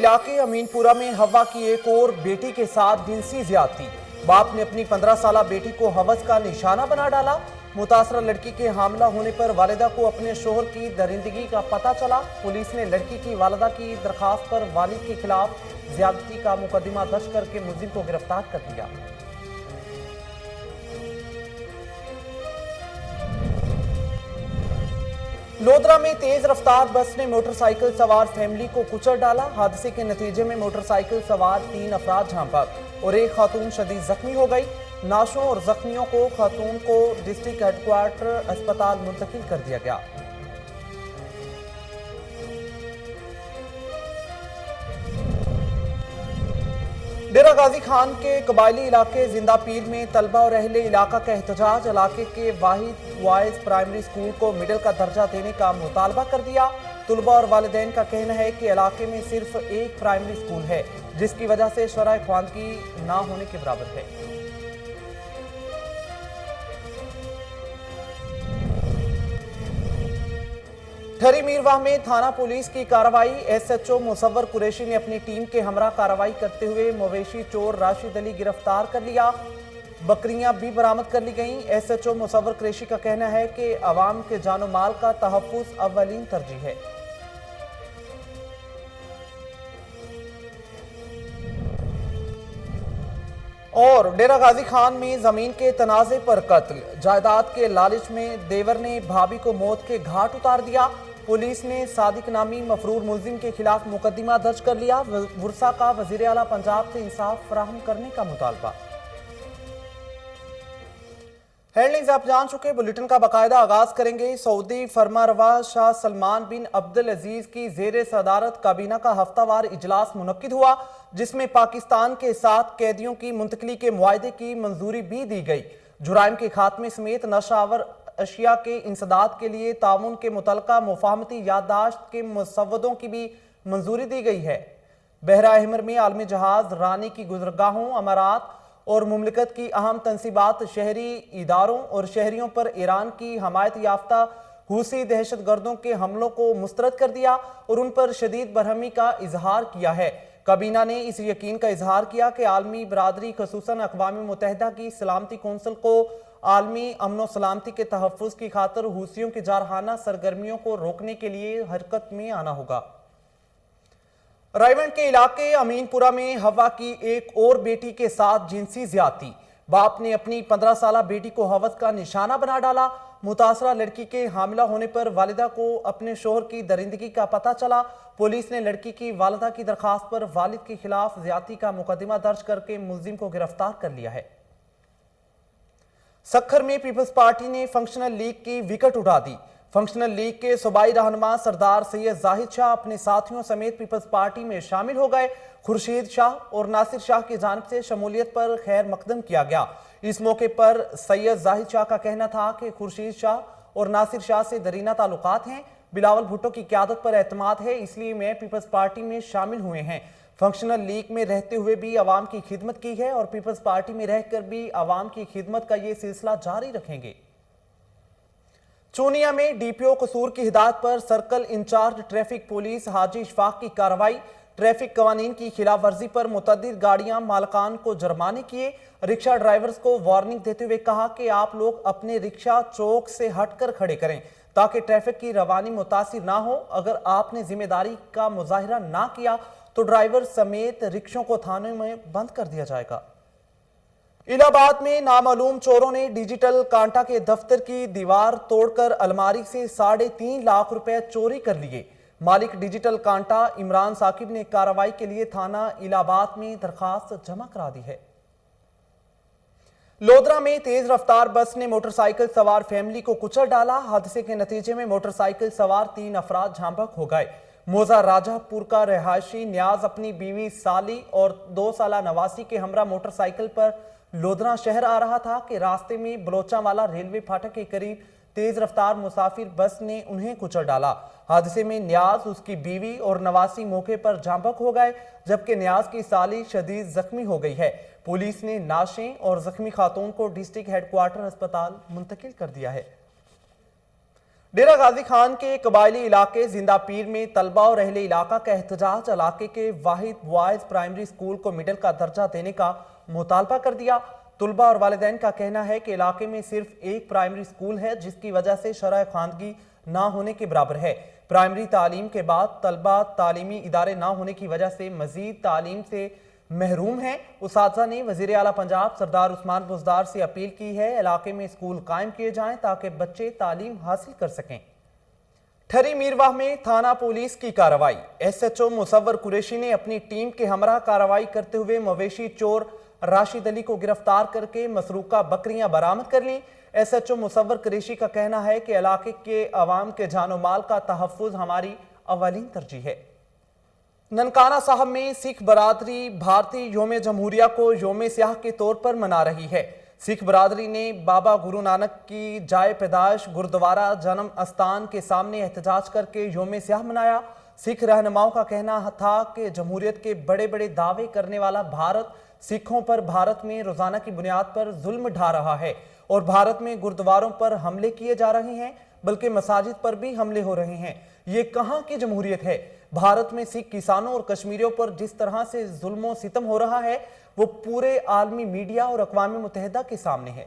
इलाके अमीनपुरा में हवा की एक और बेटी के साथ जिनसी ज्यादती। बाप ने अपनी 15 साला बेटी को हवस का निशाना बना डाला। मुतासरा लड़की के हामला होने पर वालिदा को अपने शोहर की दरिंदगी का पता चला। पुलिस ने लड़की की वालिदा की दरखास्त पर वालिद के खिलाफ ज्यादती का मुकदमा दर्ज करके मुलजिम को गिरफ्तार कर लिया। लोधरा में तेज रफ्तार बस ने मोटरसाइकिल सवार फैमिली को कुचल डाला। हादसे के नतीजे में मोटरसाइकिल सवार 3 अफराद जहां बहक और एक खातून शदीद जख्मी हो गई। नाशों और जख्मियों को खातून को डिस्ट्रिक्ट हेडक्वार्टर अस्पताल मुंतकिल कर दिया गया। डेरा गाजी खान के कबायली इलाके जिंदा पीर में तलबा और अहले इलाका का एहतजाज। इलाके के वाहिद बॉयज प्राइमरी स्कूल को मिडिल का दर्जा देने का मुतालबा कर दिया। तलबा और वालिदैन का कहना है कि इलाके में सिर्फ एक प्राइमरी स्कूल है, जिसकी वजह से शरह ख्वानगी ना होने के बराबर है। ठहरी मीरवाह में थाना पुलिस की कार्रवाई। एसएचओ मुसव्वर कुरैशी ने अपनी टीम के हमरा कार्रवाई करते हुए मवेशी चोर राशिद अली गिरफ्तार कर लिया। बकरियां भी बरामद कर ली गईं। एसएचओ मुसव्वर कुरैशी का कहना है कि अवाम के जानो माल का तहफ्फुज अव्वलीन तरजीह है। और डेरा गाजी खान में जमीन के तनाजे पर कत्ल। जायदाद के लालच में देवर ने भाभी को मौत के घाट उतार दिया। पुलिस ने सादिक नामी मफरूर मुलजिम के खिलाफ मुकदमा दर्ज कर लिया। वुरसा का वजीर आला पंजाब से इंसाफ फराहम करने का मुतालबा। हेडलाइंस आप जान चुके, बुलेटिन का बाकायदा आगाज करेंगे। सऊदी फरमारवा शाह सलमान बिन अब्दुल अजीज की जेर सदारत काबीना का हफ्तावार इजलास मुनक्किद हुआ, जिसमें पाकिस्तान के 7 कैदियों की मुंतकली के मुआहदे की मंजूरी भी दी गई। जुराइम के खात्मे समेत नशावर अशिया के इंसदाद के लिए ताउन के मुतलका मुफाहमती याददाश्त के मुसव्वदों की भी मंजूरी दी गई है। बहरा अहमर में आलमी जहाज रानी की गुजरगाहों, अमारात और मुमलिकत की अहम तनसीबात, शहरी इदारों और शहरियों पर ईरान की हमायत याफ्ता हुसी दहशत गर्दों के हमलों को मुस्तरद कर दिया और उन पर शदीद बरहमी का इजहार किया है। काबीना ने इस यकीन का इजहार किया कि आलमी बरादरी खसूसन अक़वाम मुत्तहिदा की सलामती कौंसिल को आलमी अमन सलामती के तहफ़्फ़ुज़ की खातिर हुसियों की जारहाना सरगर्मियों को रोकने के लिए हरकत में आना होगा। रायवंड के इलाके अमीनपुरा में हवा की एक और बेटी के साथ जिनसी ज्यादती। बाप ने अपनी 15 साला बेटी को हवस का निशाना बना डाला। मुतासरा लड़की के हामिला होने पर वालिदा को अपने शोहर की दरिंदगी का पता चला। पुलिस ने लड़की की वालिदा की दरखास्त पर वालिद के खिलाफ ज्यादती का मुकदमा दर्ज करके मुलजिम को गिरफ्तार कर लिया है। सक्खर में पीपल्स पार्टी ने फंक्शनल लीग की विकेट उड़ा दी। फंक्शनल लीग के सूबाई रहनुमा सरदार सैयद जाहिद शाह अपने साथियों समेत पीपल्स पार्टी में शामिल हो गए। खुर्शीद शाह और नासिर शाह की जानिब से शमूलियत पर खैर मकदम किया गया। इस मौके पर सैयद जाहिद शाह का कहना था कि खुर्शीद शाह और नासिर शाह से दरीना ताल्लुकात हैं। बिलावल भुट्टो की क़यादत पर एतमाद है, इसलिए मैं पीपल्स पार्टी में शामिल हुए हैं। फंक्शनल लीग में रहते हुए भी अवाम की खिदमत की है और पीपल्स पार्टी में रहकर भी अवाम की खिदमत का ये सिलसिला जारी रखेंगे। चूनिया में डीपीओ कसूर की हिदायत पर सर्कल इंचार्ज ट्रैफिक पुलिस हाजी इशफाक की कार्रवाई। ट्रैफिक कवानीन की खिलाफ वर्जी पर मुतअद्दिद गाड़ियां मालकान को जुर्माने किए। रिक्शा ड्राइवर्स को वार्निंग देते हुए कहा कि आप लोग अपने रिक्शा चौक से हटकर खड़े करें ताकि ट्रैफिक की रवानी मुतासिर ना हो। अगर आपने जिम्मेदारी का मुजाहिरा ना किया तो ड्राइवर समेत रिक्शों को थाने में बंद कर दिया जाएगा। इलाहाबाद में नामालूम चोरों ने डिजिटल कांटा के दफ्तर की दीवार तोड़कर अलमारी से 3.5 लाख रुपए चोरी कर लिए। मालिक डिजिटल कांटा इमरान साकिब ने कार्रवाई के लिए थाना इलाहाबाद में दरखास्त जमा करा दी है। लोधरा में तेज रफ्तार बस ने मोटरसाइकिल सवार फैमिली को कुचल डाला। हादसे के नतीजे में मोटरसाइकिल सवार 3 अफराद झांपक हो गए। मोजा राजापुर का रहायशी न्याज अपनी बीवी साली और 2 साला नवासी के हमरा मोटरसाइकिल पर लोधरा शहर आ रहा था कि रास्ते में बलोचावाला रेलवे फाटक के करीब तेज रफ्तार मुसाफिर बस ने उन्हें कुचल डाला। हादसे में न्याज, उसकी बीवी और नवासी मौके पर जांबक हो गए, जबकि न्याज की साली शदीद जख्मी हो गई है। पुलिस ने नाशें और जख्मी खातून को डिस्ट्रिक्ट हेडक्वार्टर अस्पताल मुंतकिल कर दिया है। डेरा गाजी खान के कबायली इलाके जिंदा पीर में तलबा और अहले इलाका का एहतजाज इलाके के वाहिद बॉयज प्राइमरी स्कूल को मिडिल का दर्जा देने का मुतालबा कर दिया। तलबा और वालिदैन का कहना है कि इलाके में सिर्फ एक प्राइमरी स्कूल है, जिसकी वजह से शरह खानगी ना होने के बराबर है। प्राइमरी तालीम के बाद तलबा तालीमी इदारे ना होने की वजह से मजीद तालीम से महरूम हैं। उसातिज़ा ने वज़ीर आला पंजाब सरदार उस्मान बुज़दार से अपील की है इलाके में स्कूल कायम किए जाएं ताकि बच्चे तालीम हासिल कर सकें। ठरी मीरवाह में थाना पुलिस की कार्रवाई। SHO मुसव्वर कुरैशी ने अपनी टीम के हमरा कार्रवाई करते हुए मवेशी चोर राशिद अली को गिरफ्तार करके मसरूका बकरियां बरामद कर ली। SHO मुसव्वर कुरैशी का कहना है कि इलाके के अवाम के जानो माल का तहफ़्फ़ुज़ हमारी अवलीन तरजीह है। ननकाना साहब में सिख बरादरी भारतीय योम जमहूरिया को योम स्याह के तौर पर मना रही है। सिख बरादरी ने बाबा गुरु नानक की जाए पैदाइश गुरुद्वारा जन्म अस्थान के सामने एहतजाज करके योम स्याह मनाया। सिख रहनुमाओं का कहना था कि जमहूरियत के बड़े बड़े दावे करने वाला भारत सिखों पर भारत में रोजाना की बुनियाद पर जुल्म ढा रहा है और भारत में गुरुद्वारों पर हमले किए जा रहे हैं, बल्कि मसाजिद पर भी हमले हो रहे हैं। ये कहाँ की जमहूरियत है? भारत में सिख किसानों और कश्मीरियों पर जिस तरह से जुल्म सितम हो रहा है वो पूरे आलमी मीडिया और अक़वाम मुत्तहिदा के सामने है।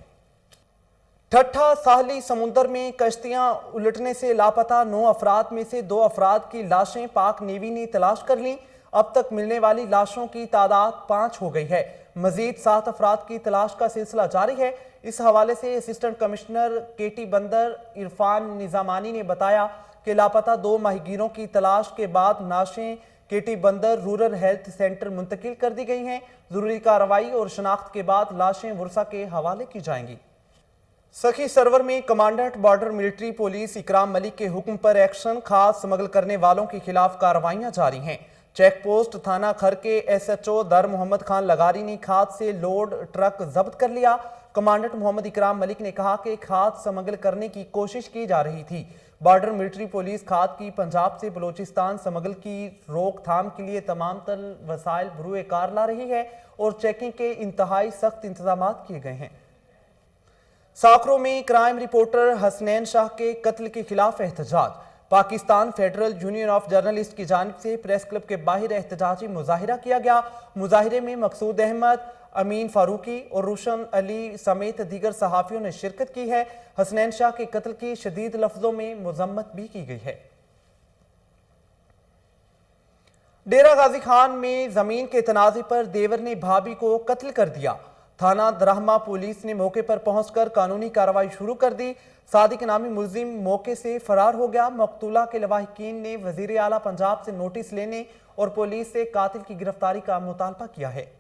ठट्ठा साहली समुंदर में कश्तियां उलटने से लापता 9 अफराद में से 2 अफराद की लाशें पाक नेवी ने तलाश कर ली। अब तक मिलने वाली लाशों की तादाद 5 हो गई है। मजीद 7 अफराद की तलाश का सिलसिला जारी है। इस हवाले से असिस्टेंट कमिश्नर KT बंदर इरफान निजामानी ने बताया कि लापता 2 माहीगीरों की तलाश के बाद नाशें KT बंदर रूरल हेल्थ सेंटर मुंतकिल कर दी गई हैं। जरूरी कार्रवाई और शनाख्त के बाद लाशें वर्सा के हवाले की जाएंगी। सखी सरवर में कमांडेंट बॉर्डर मिलिट्री पुलिस इकराम मलिक के हुक्म पर एक्शन। खाद स्मगल करने वालों के खिलाफ कार्रवाइयां जारी हैं। चेक पोस्ट थाना खर के SHO दर मोहम्मद खान लगारी ने खाद से लोड ट्रक जब्त कर लिया। कमांडेंट मोहम्मद इकराम मलिक ने कहा कि खाद स्मगल करने की कोशिश की जा रही थी। बॉर्डर मिलिट्री पुलिस खाद की पंजाब से बलूचिस्तान स्मगल की रोकथाम के लिए तमाम तर वसाइल बरूए कार ला रही है और चेकिंग के इंतहाई सख्त इंतजाम किए गए हैं। साकरों में क्राइम रिपोर्टर हसनैन शाह के कत्ल के खिलाफ एहतजाज। Pakistan federal union of journalist की जानिब से प्रेस क्लब के बाहर एहतजाजी मुजाहिरा किया गया। मुजाहिरे में मकसूद अहमद, अमीन फारूकी और रोशन अली समेत दीगर सहाफियों ने शिरकत की है। हसनैन शाह के कत्ल की शदीद लफ्जों में मजम्मत भी की गई है। डेरा गाजी खान में जमीन के तनाज़े पर देवर ने भाभी को कत्ल कर दिया। थाना दराहमा पुलिस ने मौके पर पहुंचकर कानूनी कार्रवाई शुरू कर दी। सादिक नामी मुलजिम मौके से फरार हो गया। मकतूला के लवाहिकीन ने वजीर आला पंजाब से नोटिस लेने और पुलिस से कातिल की गिरफ्तारी का मुतालबा किया है।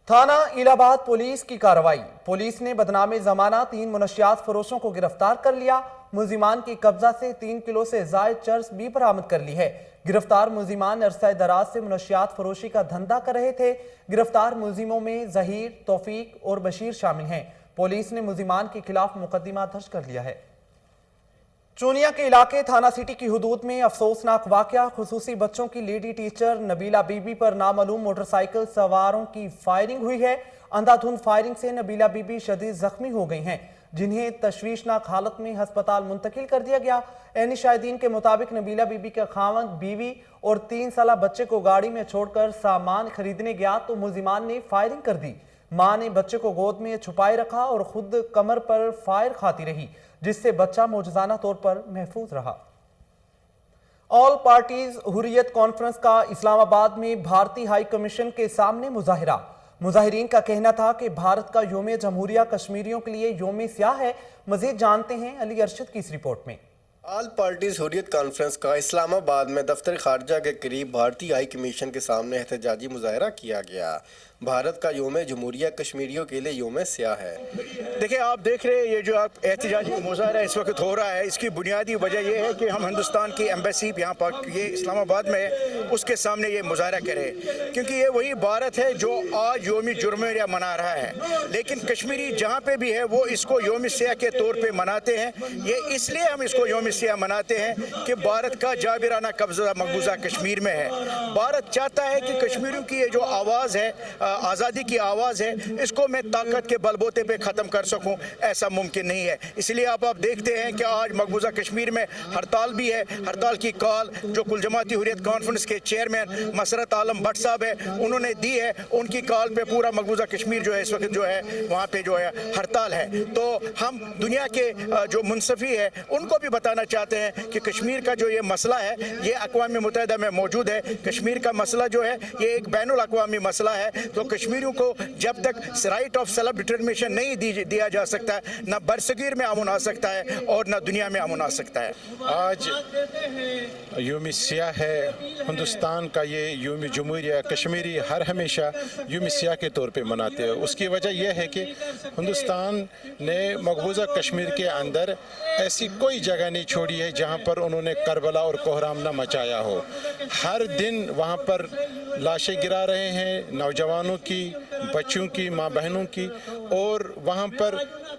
थाना इलाहाबाद पुलिस की कार्रवाई। पुलिस ने बदनामे जमाना 3 मुनशियात फरोशों को गिरफ्तार कर लिया। मुलजिमान की कब्जा से 3 किलो से जायद चर्स भी बरामद कर ली है। गिरफ्तार मुलजिमान अरसा दराज से मुनशियात फरोशी का धंधा कर रहे थे। गिरफ्तार मुलजिमों में जहीर, तौफीक और बशीर शामिल हैं। पुलिस ने मुलजिमान के खिलाफ मुकदमा दर्ज कर लिया है। चूनिया के इलाके थाना सिटी की हुदूद में अफसोसनाक वाकया। खुसूसी बच्चों की लेडी टीचर नबीला बीबी पर नामालूम मोटरसाइकिल सवारों की फायरिंग हुई है। अंधाधुंध फायरिंग से नबीला बीबी शदीद जख्मी हो गई हैं, जिन्हें तशवीशनाक हालत में अस्पताल मुंतकिल कर दिया गया। ऐनी शाहिदीन के मुताबिक नबीला बीबी का खावंद बीवी और 3 साला बच्चे को गाड़ी में छोड़कर सामान खरीदने गया तो मुलजिमान ने फायरिंग कर दी। मां ने बच्चे को गोद में छुपाए रखा और खुद कमर पर फायर खाती रही, जिससे बच्चा मौजूदाना तौर पर महफूज रहा। ऑल पार्टीज हुर्रियत कॉन्फ्रेंस का इस्लामाबाद में भारतीय हाई कमीशन के सामने मुजाहिरा। मुजाहिरीन का कहना था कि भारत का योम जमहूरिया कश्मीरियों के लिए योम स्याह है। मजीद जानते हैं अली अरशद की इस रिपोर्ट में। ऑल पार्टीज हुर्रियत कॉन्फ्रेंस का इस्लामाबाद में दफ्तर खारजा के करीब भारतीय हाई कमीशन के सामने एहतजाजी मुजाहिरा किया गया। भारत का योम जमहूरिया कश्मीरियों के लिए योम स्याह है। देखिए, आप देख रहे हैं ये जो आप एहतजाजी मुजाहिरा इस वक्त हो रहा है, इसकी बुनियादी वजह यह है कि हम हिंदुस्तान की एम्बेसी यहाँ पर ये इस्लामाबाद में है, उसके सामने ये मुजाहिरा करें, क्योंकि ये वही भारत है जो आज योम जुर्मरिया मना रहा है। लेकिन कश्मीरी जहाँ पे भी है वो इसको योम स्याह के तौर पर मनाते हैं। ये इसलिए हम इसको योम स्याह मनाते हैं कि भारत का जाबिराना कब्जा मकबूजा कश्मीर में है। भारत चाहता है कि कश्मीरियों की ये जो आवाज़ है आज़ादी की आवाज़ है, इसको मैं ताकत के बलबूते पे ख़त्म कर सकूं, ऐसा मुमकिन नहीं है। इसलिए आप देखते हैं कि आज मकबूजा कश्मीर में हड़ताल भी है। हड़ताल की कॉल जो कुल जमाती हुर्रियत कॉन्फ्रेंस के चेयरमैन मसरत आलम भट्ट साहब है, उन्होंने दी है। उनकी कॉल पे पूरा मकबूजा कश्मीर जो है इस वक्त जो है वहाँ पे जो है हड़ताल है। तो हम दुनिया के जो मुनसफ़ी है उनको भी बताना चाहते हैं कि कश्मीर का जो ये मसला है ये अक़वाम मुत्तहिदा में मौजूद है। कश्मीर का मसला जो है ये एक बैनुल अक़वामी मसला है। तो कश्मीरियों को जब तक राइट ऑफ सेल्फ डिटर्मिनेशन नहीं दिया जा सकता, न बरसगीर में अमन आ सकता है और न दुनिया में अमन आ सकता है। आज यौम सियाह है हिंदुस्तान का, ये यौम जमहूरिया कश्मीरी हर हमेशा यौम सियाह के तौर पे मनाते हैं। उसकी वजह यह है कि हिंदुस्तान ने मकबूजा कश्मीर के अंदर ऐसी कोई जगह नहीं छोड़ी है जहाँ पर उन्होंने करबला और कोहराम न मचाया हो। हर दिन वहाँ पर लाशें गिरा रहे हैं, नौजवानों की, बच्चों की, माँ बहनों की, और वहाँ पर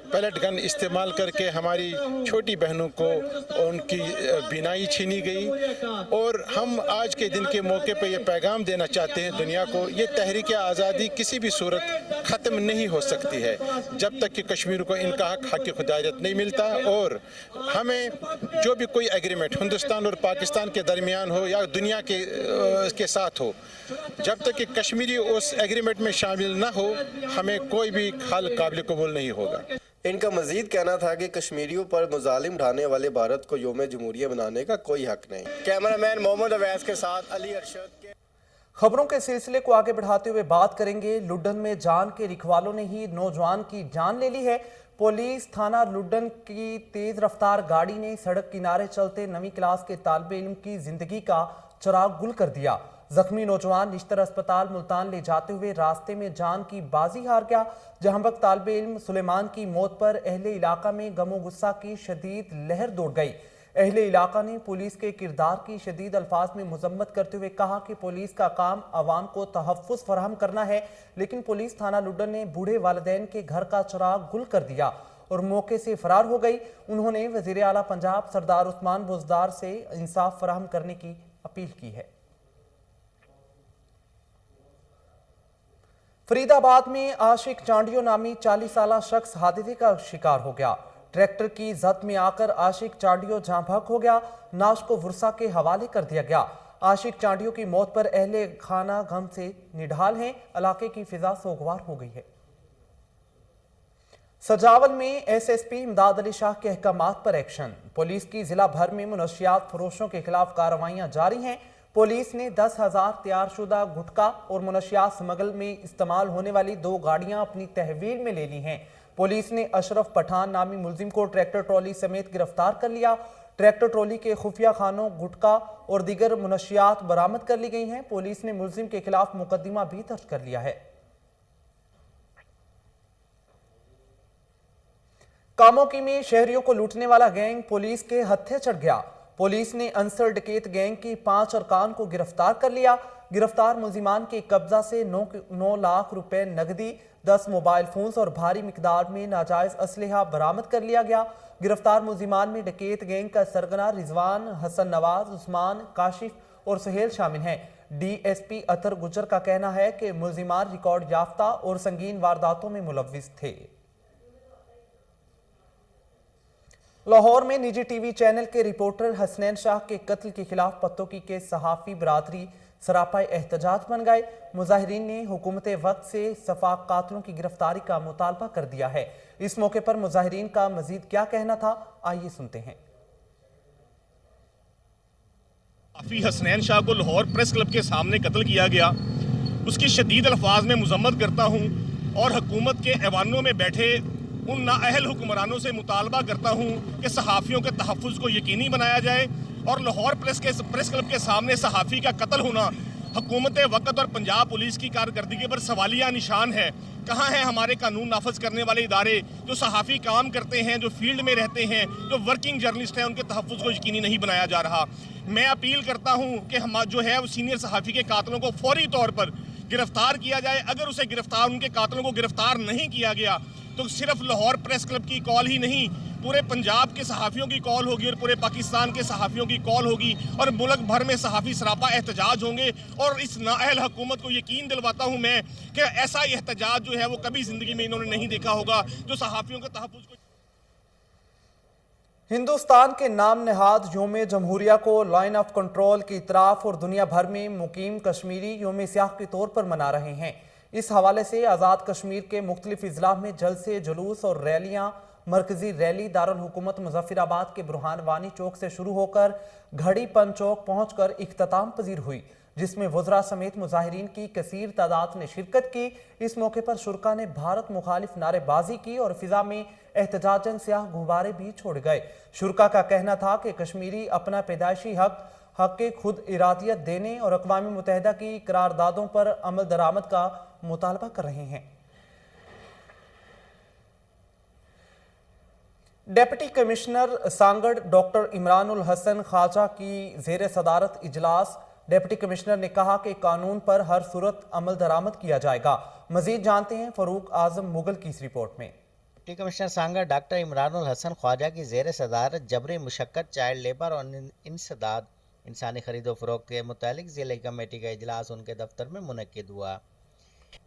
पैलेट गन इस्तेमाल करके हमारी छोटी बहनों को उनकी बिनाई छीनी गई। और हम आज के दिन के मौके पर ये पैगाम देना चाहते हैं दुनिया को, ये तहरीक आज़ादी किसी भी सूरत ख़त्म नहीं हो सकती है जब तक कि कश्मीर को इनका हक़ खुदायत नहीं मिलता। और हमें जो भी कोई एग्रीमेंट हिंदुस्तान और पाकिस्तान के दरमियान हो या दुनिया के साथ हो, जब तक कि कश्मीरी उस एग्रीमेंट में शामिल ना हो, हमें कोई भी हल काबिल कबूल नहीं होगा। इनका मजीद कहना था कि कश्मीरियों पर मुजालिम ढाने वाले भारत को यौम जमहूरिया बनाने का कोई हक नहीं। कैमरामैन मोहम्मद अवैस के साथ अली अरशद के। खबरों के सिलसिले को आगे बढ़ाते हुए बात करेंगे। लुड्डन में जान के रिखवालों ने ही नौजवान की जान ले ली है। पुलिस थाना लुड्डन की तेज रफ्तार गाड़ी ने सड़क किनारे चलते 9वीं क्लास के तालिब इल्म की जिंदगी का चिराग गुल कर दिया। जख्मी नौजवान निश्तर अस्पताल मुल्तान ले जाते हुए रास्ते में जान की बाजी हार गया। जहां तक तालिब इल्म सुलेमान की मौत पर अहले इलाका में गमो गुस्सा की शदीद लहर दौड़ गई। अहले इलाका ने पुलिस के किरदार की शदीद अल्फाज में मजम्मत करते हुए कहा कि पुलिस का काम आवाम को तहफ़्फ़ुज़ फराहम करना है, लेकिन पुलिस थाना लुड्डन ने बूढ़े वालिदैन के घर का चिराग गुल कर दिया और मौके से फरार हो गई। उन्होंने वज़ीर आला पंजाब सरदार उस्मान बुज़दार से इंसाफ फराहम करने की अपील की है। फरीदाबाद में आशिक चांडियो नामी 40 साला शख्स हादसे का शिकार हो गया। ट्रैक्टर की जद में आकर आशिक चांडियो जहां भग हो गया, नाश को वर्षा के हवाले कर दिया गया। आशिक चांडियो की मौत पर अहले खाना गम से निढाल हैं। इलाके की फिजा सोगवार हो गई है। सजावल में एसएसपी इमदाद अली शाह के अहकामात पर एक्शन। पुलिस की जिला भर में मुनशियात फरोशों के खिलाफ कार्रवाइयां जारी हैं। पुलिस ने 10,000 तैयारशुदा गुटखा और मुनशियात स्मगल में इस्तेमाल होने वाली 2 गाड़ियां अपनी तहवील में ले ली हैं। पुलिस ने अशरफ पठान नामी मुलजिम को ट्रैक्टर ट्रॉली समेत गिरफ्तार कर लिया। ट्रैक्टर ट्रॉली के खुफिया खानों, गुटखा और दीगर मुनशियात बरामद कर ली गई हैं। पुलिस ने मुलजिम के खिलाफ मुकदमा भी दर्ज कर लिया है। कामोकी में शहरियों को लूटने वाला गैंग पुलिस के हत्थे चढ़ गया। पुलिस ने अंसर डकैत गैंग की 5 अरकान को गिरफ्तार कर लिया। गिरफ्तार मुलजिमान के कब्जा से 9 लाख रुपए नकदी, 10 मोबाइल फोन्स और भारी मिकदार में नाजायज असलहा बरामद कर लिया गया। गिरफ्तार मुलजिमान में डकैत गैंग का सरगना रिजवान, हसन नवाज, उस्मान, काशिफ और सुहेल शामिल हैं। डीएसपी अतर गुजर का कहना है कि मुलजिमान रिकॉर्ड याफ्ता और संगीन वारदातों में मुलव्विस थे। लाहौर में निजी टीवी चैनल के रिपोर्टर हसनैन शाह के कत्ल के खिलाफ पत्तोकी के सहाफी बरादरी सरापा एहतजाज बन गए। मुजाहिरीन ने हुकूमत वक्त से सफाक कातलों की गिरफ्तारी का मुतालबा कर दिया है। इस मौके पर मुजाहिरीन का मजीद क्या कहना था, आइए सुनते हैं। हसनैन शाह को लाहौर प्रेस क्लब के सामने कत्ल किया गया, उसकी शदीद अल्फाज में मजम्मत करता हूँ और हुकूमत के ऐवानों में बैठे उन नाअहल हुक्मरानों से मुतालबा करता हूँ कि सहाफ़ियों के तहफ़्फ़ुज़ को यकीनी बनाया जाए और लाहौर प्रेस क्लब के सामने सहाफ़ी का कत्ल होना हुकूमत वक़्त और पंजाब पुलिस की कारकर्दगी पर सवालिया निशान है। कहाँ हैं हमारे कानून नाफज करने वाले इदारे जो सहाफ़ी काम करते हैं, जो फील्ड में रहते हैं, जो वर्किंग जर्नलिस्ट हैं, उनके तहफ़्फ़ुज़ को यकीनी नहीं बनाया जा रहा। मैं अपील करता हूँ कि हम जो है वो सीनियर सहाफ़ी के कातलों को फौरी तौर पर गिरफ्तार किया जाए। अगर उसे गिरफ्तार, उनके कातिलों को गिरफ्तार नहीं किया गया तो सिर्फ लाहौर प्रेस क्लब की कॉल ही नहीं, पूरे पंजाब के सहाफ़ियों की कॉल होगी और पूरे पाकिस्तान के सहाफ़ियों की कॉल होगी और मुल्क भर में सहाफ़ी सरापा एहतजाज होंगे। और इस नाअहल हुकूमत को यकीन दिलवाता हूँ मैं कि ऐसा एहतजाज जो है वो कभी ज़िंदगी में इन्होंने नहीं देखा होगा, जो सहाफ़ियों के तहफ़्फ़ुज़ को। हिंदुस्तान के नाम नहाद योम जमहूरिया को लाइन ऑफ कंट्रोल की इतराफ़ और दुनिया भर में मुकीम कश्मीरी योम सियाह के तौर पर मना रहे हैं। इस हवाले से आज़ाद कश्मीर के मुख्तलिफ अजला में जलसे, जुलूस और रैलियाँ। मरकजी रैली दारुल हुकूमत मुजफ्फराबाद के बुरहान वानी चौक से शुरू होकर घड़ी पन चौक पहुँचकर इख्तिताम पजीर हुई, जिसमें वज़रा समेत मुजाहिरीन की कसीर तादाद ने शिरकत की। इस मौके पर शुरका ने भारत मुखालिफ नारेबाजी की और फिजा में एहतजाजन स्याह गुब्बारे भी छोड़ गए। शुरका का कहना था कि कश्मीरी अपना पैदाइशी हक के खुद इरादियत देने और अक़वाम मुत्तहिदा की करारदादों पर अमल दरामद का मुतालबा कर रहे हैं। Deputy commissioner Sanghar doctor Imranul Hasan Khawaja की ज़ेर सदारत इजलास। डिप्टी कमिश्नर ने कहा कि कानून पर हर सूरत अमल दरामद किया जाएगा। मजीद जानते हैं फ़रूक आज़म मुगल की इस रिपोर्ट में। Deputy commissioner Sanghar doctor Imranul Hasan Khawaja की ज़ेर सदारत जबरी मुशक्क़त, चाइल्ड लेबर और इंसदाद इंसानी खरीदो फरोख्त के मुतालिक ज़िले कमेटी का इजलास उनके दफ्तर में मुनक्किद हुआ।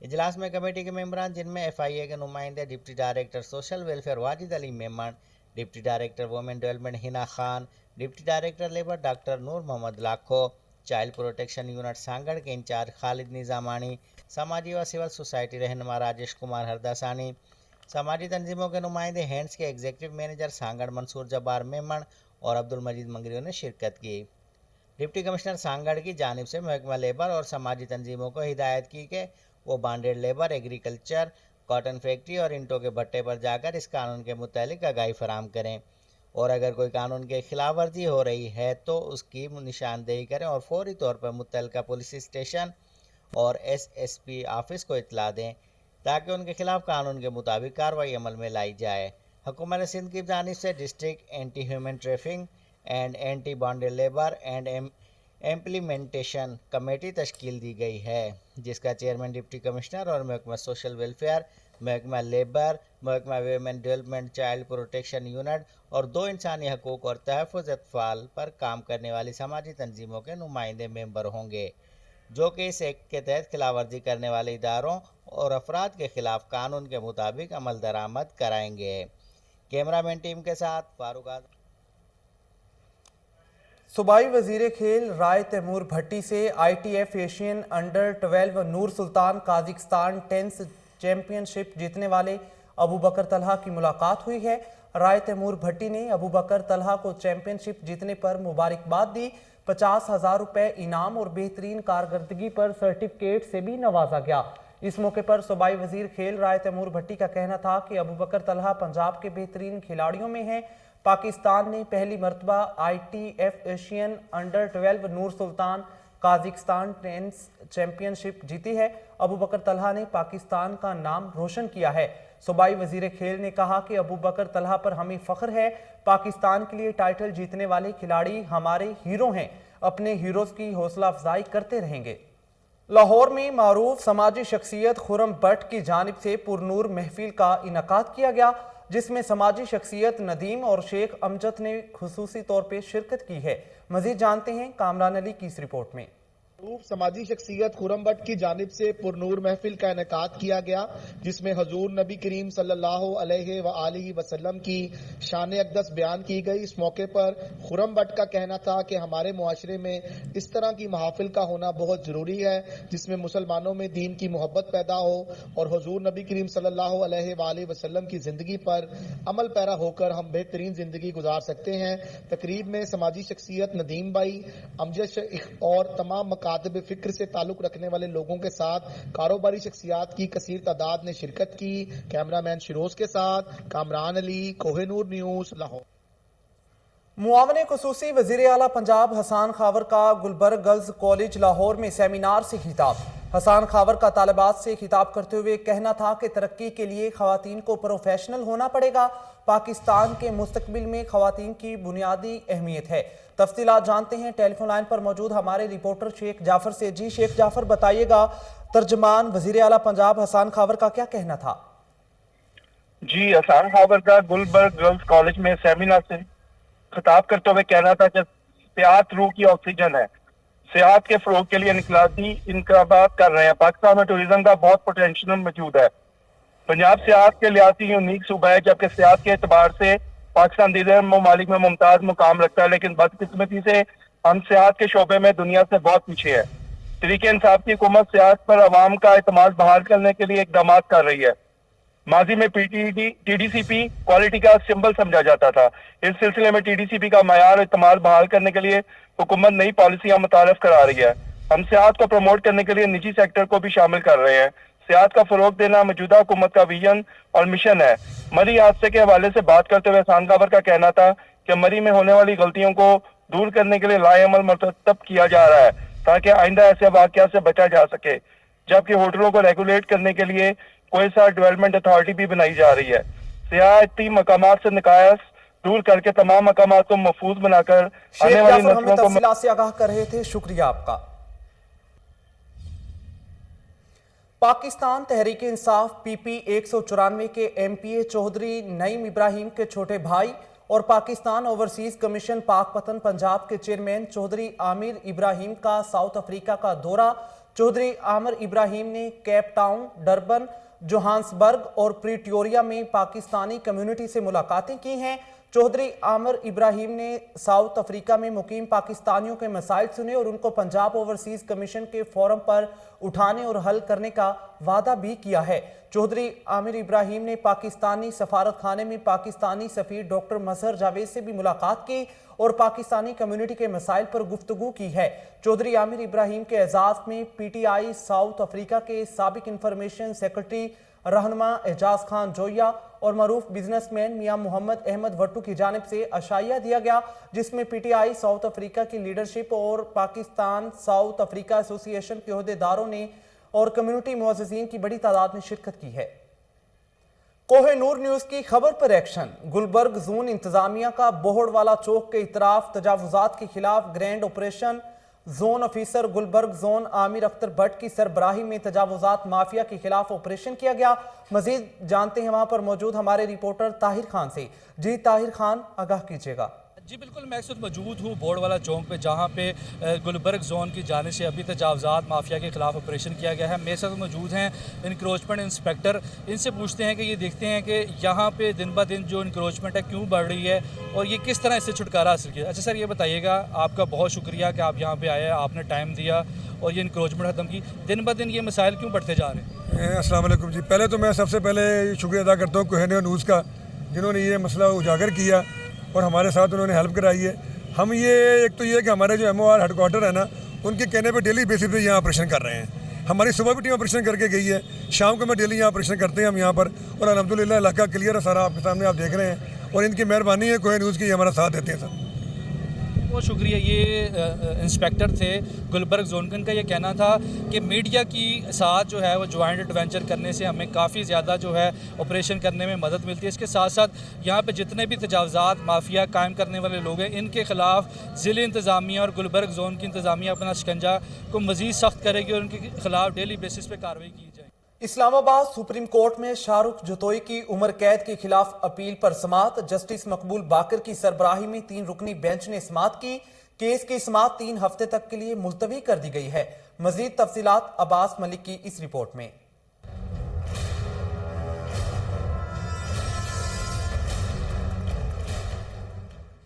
इजलास में कमेटी के मेंबरान, जिनमें FIA के नुमाइंदे deputy director social welfare Wajid Ali Memon, deputy director women development Hina Khan, deputy director labour doctor Noor Muhammad Lakho, child protection unit Sanghar के इंचार्ज खालिद निज़ामानी, समाजी व सिविल सोसाइटी रहनुमा राजेश कुमार हरदासानी, समाजी तंजीमों के नुमाइंदे हैंड्स के एग्जीक्यूटिव मैनेजर सांगड़ मंसूर जब्बार मेमन और अब्दुल मजीद मंगरियों ने शिरकत की। डिप्टी कमिश्नर सांगड़ की जानिब से महकमा लेबर और समाजी तंजीमों को हिदायत की कि वो bonded labour, agriculture, cotton factory और इंटों के भट्टे पर जाकर इस कानून के मुतालिक आगाही फराम करें और अगर कोई कानून की खिलाफ वर्जी हो रही है तो उसकी निशानदेही करें और फौरी तौर पर मुतल्लिका पुलिस स्टेशन और SSP ऑफिस को इतला दें ताकि उनके खिलाफ कानून के मुताबिक कार्रवाई अमल में लाई जाए। हुकूमत सिंध की जानिब से district anti human trafficking and anti bonded labour and implementation committee तश्कील दी गई है, जिसका चेयरमैन डिप्टी कमिश्नर और महकमा सोशल वेलफेयर, महकमा लेबर, महकमा women development, child protection unit और 2 इंसानी हकूक़ और तहफ़्फ़ुज़ अतफ़ाल पर काम करने वाली समाजी तंजीमों के नुमाइंदे मेंबर होंगे, जो कि इस एक्ट के तहत खिलाफ वर्जी करने वाले इदारों और अफराद के खिलाफ कानून के मुताबिक अमल दरामद कराएंगे। कैमरामैन टीम के साथ फारूक आज़म। सूबाई वजीर खेल राय तैमूर भट्टी से ITF एशियन अंडर 12 नूर सुल्तान काज़िकिस्तान टेनिस चैंपियनशिप जीतने वाले अबू बकर तलहा की मुलाकात हुई है। राय तैमूर भट्टी ने अबू बकर तलहा को चैंपियनशिप जीतने पर मुबारकबाद दी। 50,000 रुपए इनाम और बेहतरीन कारकर्दगी पर सर्टिफिकेट से भी नवाजा गया। इस मौके पर सूबाई वजीर खेल राय तैमूर भट्टी का कहना था कि अबू बकर तलहा पंजाब के बेहतरीन खिलाड़ियों में हैं। पाकिस्तान ने पहली मरतबा ITF एशियन अंडर 12 नूर सुल्तान काज़िकिस्तान टेनिस चैंपियनशिप जीती है। अबू बकर तलहा ने पाकिस्तान का नाम रोशन किया है। सूबाई वजीर खेल ने कहा कि अबू बकर तलहा पर हमें फ़ख्र है। पाकिस्तान के लिए टाइटल जीतने वाले खिलाड़ी हमारे हीरो हैं। अपने हीरोज़ की हौसला अफजाई करते रहेंगे। लाहौर में मारूफ समाजी शख्सियत खुर्रम बट की जानिब से पुरनूर महफिल का इनकाद किया गया, जिसमें समाजी शख्सियत नदीम और शेख अमजद ने खुसूसी तौर पर शिरकत की है। मजीद जानते हैं कामरान अली की इस रिपोर्ट में। समाजी शख्सियत खुर्रम बट की जानिब से पुरनूर महफिल का इनेकाद किया गया, जिसमें हजूर नबी करीम सल्लल्लाहु अलैहि वसल्लम की शान अक़दस बयान की गई। इस मौके पर खुर्रम बट का कहना था कि हमारे मुआशरे में इस तरह की महफिल का होना बहुत जरूरी है, जिसमें मुसलमानों में दीन की मोहब्बत पैदा हो और हजूर नबी करीम सल्लल्लाहु अलैहि वसल्लम की जिंदगी पर अमल पैरा होकर हम बेहतरीन जिंदगी गुजार सकते हैं। तकरीब में समाजी शख्सियत नदीम भाई, अमजद शेख और तमाम कातिब फिक्र से ताल्लुक रखने वाले लोगों के साथ कारोबारी शख्सियात की कसीर तादाद ने शिरकत की। कैमरामैन शिरोज के साथ कामरान अली, कोहिनूर न्यूज, लाहौर। मुआवने खुसूसी वजीर आला पंजाब हसान खावर का गुलबर्ग गर्ल्स कॉलेज लाहौर में सेमिनार से खिताब। हसान खावर का तालिबात से खिताब करते हुए कहना था कि तरक्की के लिए खवातीन को प्रोफेशनल होना पड़ेगा। पाकिस्तान के मुस्तकबिल में खवातीन की बुनियादी अहमियत है। तफसीलात जानते हैं टेलीफोन लाइन पर मौजूद हमारे रिपोर्टर शेख जाफर से। जी शेख जाफर, बताइएगा तर्जमान वजीर आला पंजाब हसन खावर का क्या कहना था? जी, हसन खावर का गुलबर्ग गर्ल्स कॉलेज में सेमिनार से खिताब करते हुए कहना था कि सियाहत रूह की ऑक्सीजन है। सियाहत के फरोग के लिए इनकलाबी इंतखाबात कर रहे हैं। पाकिस्तान में टूरिज्म का बहुत पोटेंशियल मौजूद है। पंजाब सियाहत के लिहाजी यूनिक सूबा है, जबकि सियाहत के एतबार से पाकिस्तान दीगर ममालिक में मुमताज मुकाम रखता है, लेकिन बदकिस्मती से हम सियाहत के शोबे में दुनिया से बहुत पीछे है। तहरीक इंसाफ की हुकूमत सियाहत पर अवाम का एतमाद बहाल करने के लिए इकदाम कर रही है। माजी में टीडीसीपी क्वालिटी का सिंबल समझा जाता था। इस सिलसिले में टीडीसीपी का मयार और इत्माद बहाल करने के लिए हुकूमत नई पॉलिसियां मुतारफ करा रही है। हम सियाहत को प्रमोट करने के लिए निजी सेक्टर को भी शामिल कर रहे हैं। सियाहत का फरोग देना मौजूदा हुकूमत का विजन और मिशन है। मरी हादसे के हवाले से बात करते हुए हसन खावर का कहना था कि मरी में होने वाली गलतियों को दूर करने के लिए लाएअमल मरतब किया जा रहा है ताकि आइंदा ऐसे वाक़यात से बचा जा सके, जबकि होटलों को रेगुलेट करने के लिए कोयसा डेवलपमेंट अथॉरिटी भी बनाई जा रही है। सियाहती मकामात से निकास दूर करके तमाम मकामात को महफूज बनाकर आने वाली नस्लों को तफसीलात से आगाह कर रहे थे। शुक्रिया आपका। पाकिस्तान तहरीक इंसाफ पीपी 194 के एमपीए चौधरी नईम इब्राहिम के छोटे भाई और पाकिस्तान ओवरसीज कमीशन पाकपतन पंजाब के चेयरमैन चौधरी आमिर इब्राहिम का साउथ अफ्रीका का दौरा। चौधरी आमिर इब्राहिम ने केप टाउन, डरबन, जोहान्सबर्ग और प्रिटोरिया में पाकिस्तानी कम्युनिटी से मुलाकातें की हैं। चौधरी आमिर इब्राहिम ने साउथ अफ्रीका में मुकीम पाकिस्तानियों के मसाइल सुने और उनको पंजाब ओवरसीज कमीशन के फोरम पर उठाने और हल करने का वादा भी किया है। चौधरी आमिर इब्राहिम ने पाकिस्तानी सफारत खाने में पाकिस्तानी सफीर डॉक्टर मजहर जावेद से भी मुलाकात की और पाकिस्तानी कम्युनिटी के मसाइल पर गुफ्तगू की है। चौधरी आमिर इब्राहिम के एजाज में पीटीआई साउथ अफ्रीका के साबिक इंफॉर्मेशन सेक्रेटरी रहनुमा एजाज खान जोया और मरूफ बिजनेसमैन मियां मोहम्मद अहमद वट्टू की जानिब से अशाइया दिया गया, जिसमें पीटीआई साउथ अफ्रीका की लीडरशिप और पाकिस्तान साउथ अफ्रीका एसोसिएशन के ओहदेदारों ने और कम्युनिटी मुअज़्ज़िज़ीन की बड़ी तादाद में शिरकत की है। कोहिनूर न्यूज की खबर पर एक्शन। गुलबर्ग जोन इंतजामिया का बोहड़वाला चौक के इतराफ तजावुजात के खिलाफ grand operation. Zone officer Gulberg zone Aamir Akhtar Bhatt की सरबराही में तजावुजात माफिया के खिलाफ ऑपरेशन किया गया। मजीद जानते हैं वहां पर मौजूद हमारे रिपोर्टर ताहिर खान से। जी ताहिर खान, आगाह कीजिएगा। जी बिल्कुल, मैं इस वक्त मौजूद हूँ बोर्डवाला चौक पे, जहाँ पे गुलबर्ग जोन की जानिब से अभी तजावजात माफिया के खिलाफ ऑपरेशन किया गया है। मेरे साथ मौजूद हैं इंक्रोचमेंट इंस्पेक्टर। इनसे पूछते हैं कि ये देखते हैं कि यहाँ पे दिन ब दिन जो इंक्रोचमेंट है क्यों बढ़ रही है और ये किस तरह इससे छुटकारा हासिल किया। अच्छा सर, ये बताइएगा, आपका बहुत शुक्रिया कि आप यहाँ पर आए, आपने टाइम दिया और ये इंक्रोचमेंट ख़त्म की। दिन ब दिन ये मसाइल क्यों बढ़ते जा रहे हैं? अस्सलाम वालेकुम जी। पहले तो मैं सबसे पहले शुक्रिया अदा करता हूँ कोहिनूर न्यूज़ का, जिन्होंने ये मसला उजागर किया और हमारे साथ उन्होंने हेल्प कराई है। हम ये एक तो ये कि हमारे जो MOR हेडक्वार्टर है ना, उनके कहने पे डेली बेसिस पे यहाँ ऑपरेशन कर रहे हैं। हमारी सुबह भी टीम ऑपरेशन करके गई है, शाम को मैं डेली यहाँ ऑपरेशन करते हैं हम यहाँ पर, और अल्हम्दुलिल्लाह इलाका क्लियर है सारा, आपके सामने आप देख रहे हैं, और इनकी मेहरबानी है कोहिनूर न्यूज़ की, हमारा साथ देते हैं सर। बहुत शुक्रिया। ये इंस्पेक्टर थे गुलबर्ग जोन का। इनका ये कहना था कि मीडिया की साथ जो है वो ज्वाइंट एडवेंचर करने से हमें काफ़ी ज़्यादा जो है ऑपरेशन करने में मदद मिलती है। इसके साथ साथ यहाँ पे जितने भी तजावजात माफिया कायम करने वाले लोग हैं, इनके ख़िलाफ़ ज़िले इंतज़ामिया और गुलबर्ग जोन की इंतज़ामिया अपना शिकंजा को मज़ीद सख्त करेगी और उनके खिलाफ डेली बेसिस पे कार्रवाई की जाए। इस्लामाबाद सुप्रीम कोर्ट में शाहरुख जतोई की उम्र कैद के खिलाफ अपील पर समाअत। जस्टिस मकबूल बाकर की सरबराही में 3 रुकनी बेंच ने समाअत की। केस की समाअत 3 हफ्ते तक के लिए मुलतवी कर दी गई है। मजीद तफसीलात अब्बास मलिक की इस रिपोर्ट में।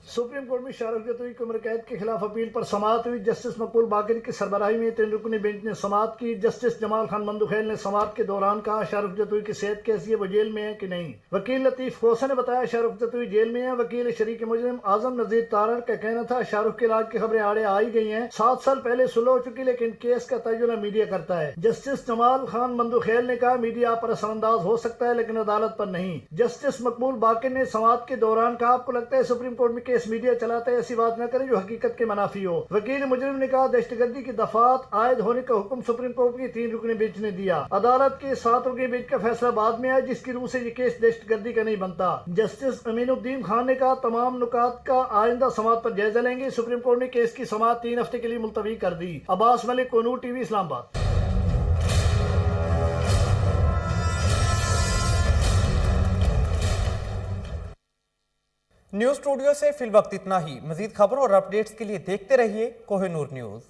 सुप्रीम कोर्ट में शाहरुख जतोई की उम्र कैद के खिलाफ अपील पर समाअत हुई। जस्टिस मकबूल बाकर की सरबराही में 3 रुकनी बेंच ने समाअत की। जस्टिस जमाल खान मंदुखैल ने समाअत के दौरान कहा, शाहरुख जतोई की सेहत कैसी है, वो जेल में है कि नहीं। वकील लतीफ खोसा ने बताया, शाहरुख जतोई जेल में है। वकील शरीक मुजरिम आजम नजीर तारर का कहना था, शाहरुख के इलाज की खबरें आड़े आई गई हैं। 7 साल पहले सुलह हो चुकी, लेकिन केस का तर्जुमा मीडिया करता है। जस्टिस जमाल खान मंदुखैल ने कहा, मीडिया आप पर असरअंदाज हो सकता है लेकिन अदालत पर नहीं। जस्टिस मकबूल बाकर ने समाअत के दौरान कहा, आपको लगता है सुप्रीम कोर्ट में केस मीडिया चलाता है, ऐसी बात न करें जो हकीकत के मनाफी हो। वकील मुजरिम ने कहा, दहशतगर्दी की दफात आयद होने का हुक्म सुप्रीम कोर्ट की 3 रुकनी बेंच ने दिया। अदालत के 7 रुकनी बेंच का फैसला बाद में आया, जिसकी रूह से ये केस दहशतगर्दी का नहीं बनता। जस्टिस अमीनुद्दीन खान ने कहा, तमाम नुकात का आइंदा समाअत पर जायजा लेंगे। सुप्रीम कोर्ट ने केस की समाअत 3 हफ्ते के लिए मुलतवी कर दी। Abbas Malik, Kohinoor TV, Islamabad. News studio से फिल वक्त इतना ही। मजीद खबरों और अपडेट्स के लिए देखते रहिए कोहिनूर न्यूज।